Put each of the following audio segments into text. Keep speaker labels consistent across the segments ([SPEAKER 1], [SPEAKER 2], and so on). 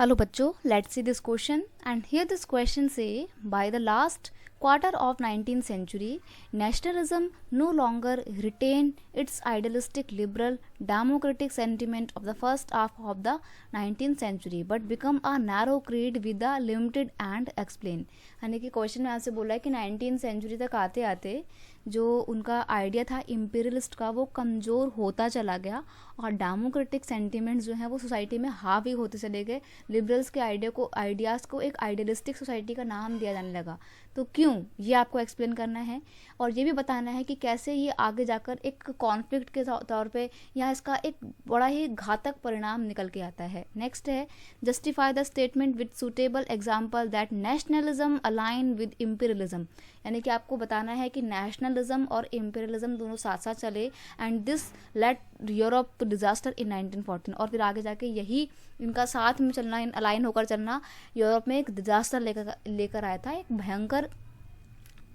[SPEAKER 1] Hello bachcho, let's see this question. And here this question say, by the last quarter of 19th century, nationalism no longer retained its idealistic liberal democratic sentiment of the first half of the 19th century but become a narrow creed with the limited and explain. यानी कि question में आपसे बोला है कि 19th century तक आते आते जो उनका आइडिया था इम्पीरियलिस्ट का वो कमज़ोर होता चला गया और डेमोक्रेटिक सेंटिमेंट्स जो हैं वो सोसाइटी में हावी होते चले गए. लिबरल्स के आइडियाज़ को एक आइडियलिस्टिक सोसाइटी का नाम दिया जाने लगा. तो क्यों, ये आपको एक्सप्लेन करना है और ये भी बताना है कि कैसे ये आगे जाकर एक कॉन्फ्लिक्ट के तौर पे या इसका एक बड़ा ही घातक परिणाम निकल के आता है. नेक्स्ट है justify the statement with suitable example that nationalism align with imperialism. यानी कि आपको बताना है कि नेशनलिज्म और इम्पीरियलिज्म दोनों साथ साथ चले and this led Europe to disaster in 1914. और फिर आगे जाके यही इनका साथ में चलना, अलाइन होकर चलना यूरोप में एक डिजास्टर लेकर आया था, एक भयंकर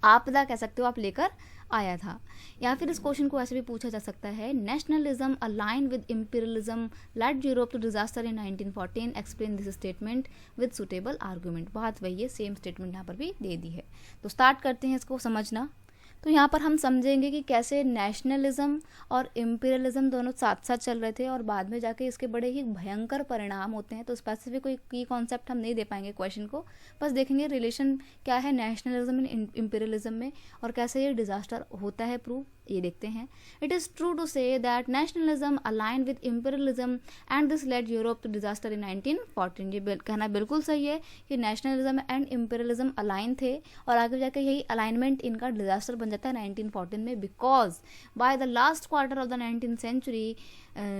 [SPEAKER 1] आपदा कह सकते हो आप लेकर आया था. या फिर इस क्वेश्चन को ऐसे भी पूछा जा सकता है, nationalism align with imperialism led Europe to disaster in 1914, explain this statement with suitable argument. बात वही है, सेम स्टेटमेंट यहाँ पर भी दे दी है. तो स्टार्ट करते हैं इसको समझना. तो यहाँ पर हम समझेंगे कि कैसे नेशनलिज्म और इम्पीरियलिज्म दोनों साथ साथ चल रहे थे और बाद में जाके इसके बड़े ही भयंकर परिणाम होते हैं. तो स्पेसिफिक कोई की कॉन्सेप्ट हम नहीं दे पाएंगे क्वेश्चन को, बस देखेंगे रिलेशन क्या है नेशनलिज्म एंड इम्पीरियलिज्म में और कैसे ये डिजास्टर होता है प्रूव, ये देखते हैं. It is true to say that nationalism align with imperialism and this led Europe to disaster in 1914. ये कहना बिल्कुल सही है कि नेशनलिज्म एंड इम्पीरियलिज्म अलाइन थे और आगे जाकर यही अलाइनमेंट इनका डिजास्टर बन जाता है 1914 में, because by the last quarter of the 19th century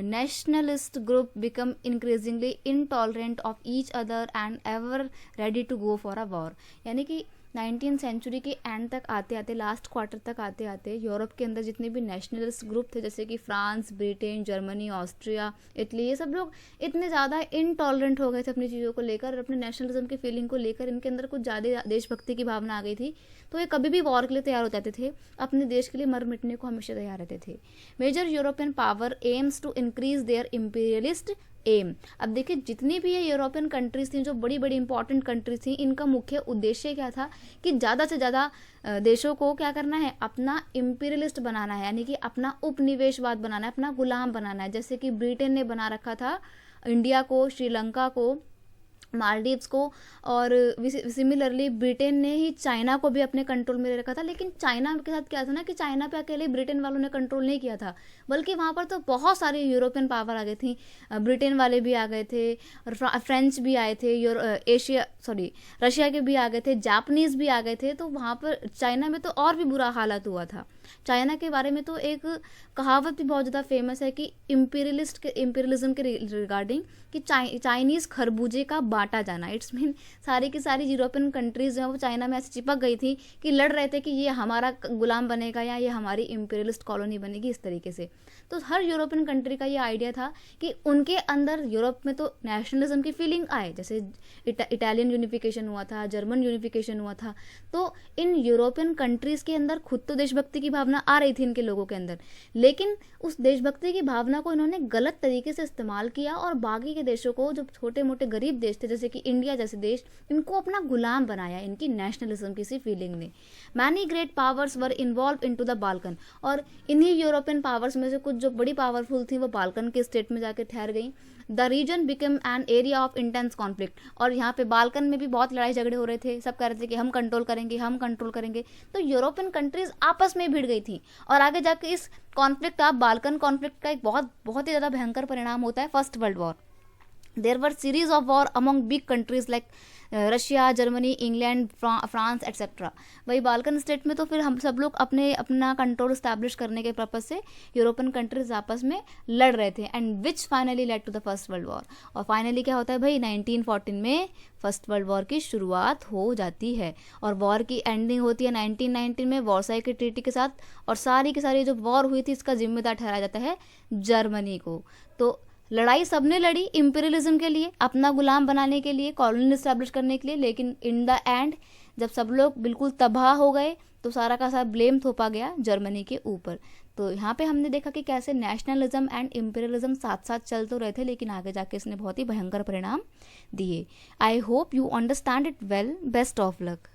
[SPEAKER 1] nationalist group become increasingly intolerant of each other and ever ready to go for a war. यानी कि 19th सेंचुरी के एंड तक आते आते, लास्ट क्वार्टर तक आते आते यूरोप के अंदर जितने भी नेशनलिस्ट ग्रुप थे जैसे कि France, Britain, Germany, Austria, Italy, ये सब लोग इतने ज़्यादा इनटॉलरेंट हो गए थे अपनी चीज़ों को लेकर और अपने नेशनलिज्म की फीलिंग को लेकर. इनके अंदर कुछ ज़्यादा देशभक्ति की भावना आ गई थी, तो ये कभी भी वॉर के लिए तैयार हो जाते थे, अपने देश के लिए मर मिटने को हमेशा तैयार रहते थे. Major European power aims to increase their imperialist aim. अब देखिए जितनी भी ये यूरोपियन कंट्रीज थी, जो बड़ी बड़ी इंपॉर्टेंट कंट्रीज थी, इनका मुख्य उद्देश्य क्या था कि ज़्यादा से ज़्यादा देशों को क्या करना है, अपना इम्पीरियलिस्ट बनाना है, यानी कि अपना उपनिवेशवाद बनाना है, अपना गुलाम बनाना है. जैसे कि ब्रिटेन ने बना रखा था इंडिया को, श्रीलंका को, मालदीव्स को, और सिमिलरली ब्रिटेन ने ही चाइना को भी अपने कंट्रोल में ले रखा था. लेकिन चाइना के साथ क्या था ना कि चाइना पे अकेले ब्रिटेन वालों ने कंट्रोल नहीं किया था, बल्कि वहाँ पर तो बहुत सारी यूरोपियन पावर आ गई थी. ब्रिटेन वाले भी आ गए थे, फ्रेंच भी आए थे, रशिया के भी आ गए थे, जापानीज़ भी आ गए थे. तो वहाँ पर चाइना में तो और भी बुरा हालत हुआ था. चाइना के बारे में तो एक कहावत भी बहुत ज़्यादा फेमस है कि इम्पीरियलिज्म के रिगार्डिंग कि चाइनीज़ खरबूजे का बांटा जाना. इट्स मीन सारी की सारी यूरोपियन कंट्रीज जो है वो चाइना में ऐसे चिपक गई थी कि लड़ रहे थे कि ये हमारा गुलाम बनेगा या ये हमारी इम्पीरियलिस्ट कॉलोनी बनेगी, इस तरीके से. तो हर यूरोपियन कंट्री का ये आइडिया था कि उनके अंदर यूरोप में तो नेशनलिज्म की फीलिंग आए. जैसे इटालियन यूनिफिकेशन हुआ था, जर्मन यूनिफिकेशन हुआ था, तो इन यूरोपियन कंट्रीज़ के अंदर खुद तो देशभक्ति की भावना आ रही थी इनके लोगों के अंदर, लेकिन उस देशभक्ति की भावना को इन्होंने गलत तरीके से इस्तेमाल किया और बाकी के देशों को, जो छोटे मोटे गरीब देश थे जैसे कि इंडिया जैसे देश, इनको अपना गुलाम बनाया इनकी नेशनलिज्म की सी फीलिंग ने. Many great powers were involve into the Balkan. और इन्हीं यूरोपियन पावर्स में से कुछ जो बड़ी पावरफुल थी वो बाल्कन के स्टेट में जाकर ठहर गई. The region become an area of intense conflict. और यहाँ पे बाल्कन में भी बहुत लड़ाई झगड़े हो रहे थे, सब कह रहे थे कि हम कंट्रोल करेंगे, हम कंट्रोल करेंगे. तो यूरोपियन कंट्रीज आपस में भिड़ गई थी और आगे जाके इस कॉन्फ्लिक्ट का, बाल्कन कॉन्फ्लिक्ट का एक बहुत ही ज़्यादा भयंकर परिणाम होता है first World war. There were series of war among big countries like Russia, Germany, England, France etcetera. वही बाल्कन स्टेट में तो फिर हम सब लोग अपना कंट्रोल इस्टेब्लिश करने के पर्पज से यूरोपियन कंट्रीज आपस में लड़ रहे थे and which finally led to the First World War. और फाइनली क्या होता है भाई, 1914 में फर्स्ट वर्ल्ड वॉर की शुरुआत हो जाती है और वॉर की एंडिंग होती है 1919 में वर्साई के ट्रीटी के साथ. और सारी की सारी जो वॉर हुई थी इसका जिम्मेदार ठहराया जाता है जर्मनी को. तो लड़ाई सबने लड़ी इम्पीरियलिज्म के लिए, अपना गुलाम बनाने के लिए, कॉलोनी इस्टेब्लिश करने के लिए, लेकिन इन द एंड जब सब लोग बिल्कुल तबाह हो गए तो सारा का सारा ब्लेम थोपा गया जर्मनी के ऊपर. तो यहाँ पे हमने देखा कि कैसे नेशनलिज्म एंड इम्पीरियलिज्म साथ साथ चल तो रहे थे, लेकिन आगे जाके इसने बहुत ही भयंकर परिणाम दिए। I hope you understand it well. Best of luck.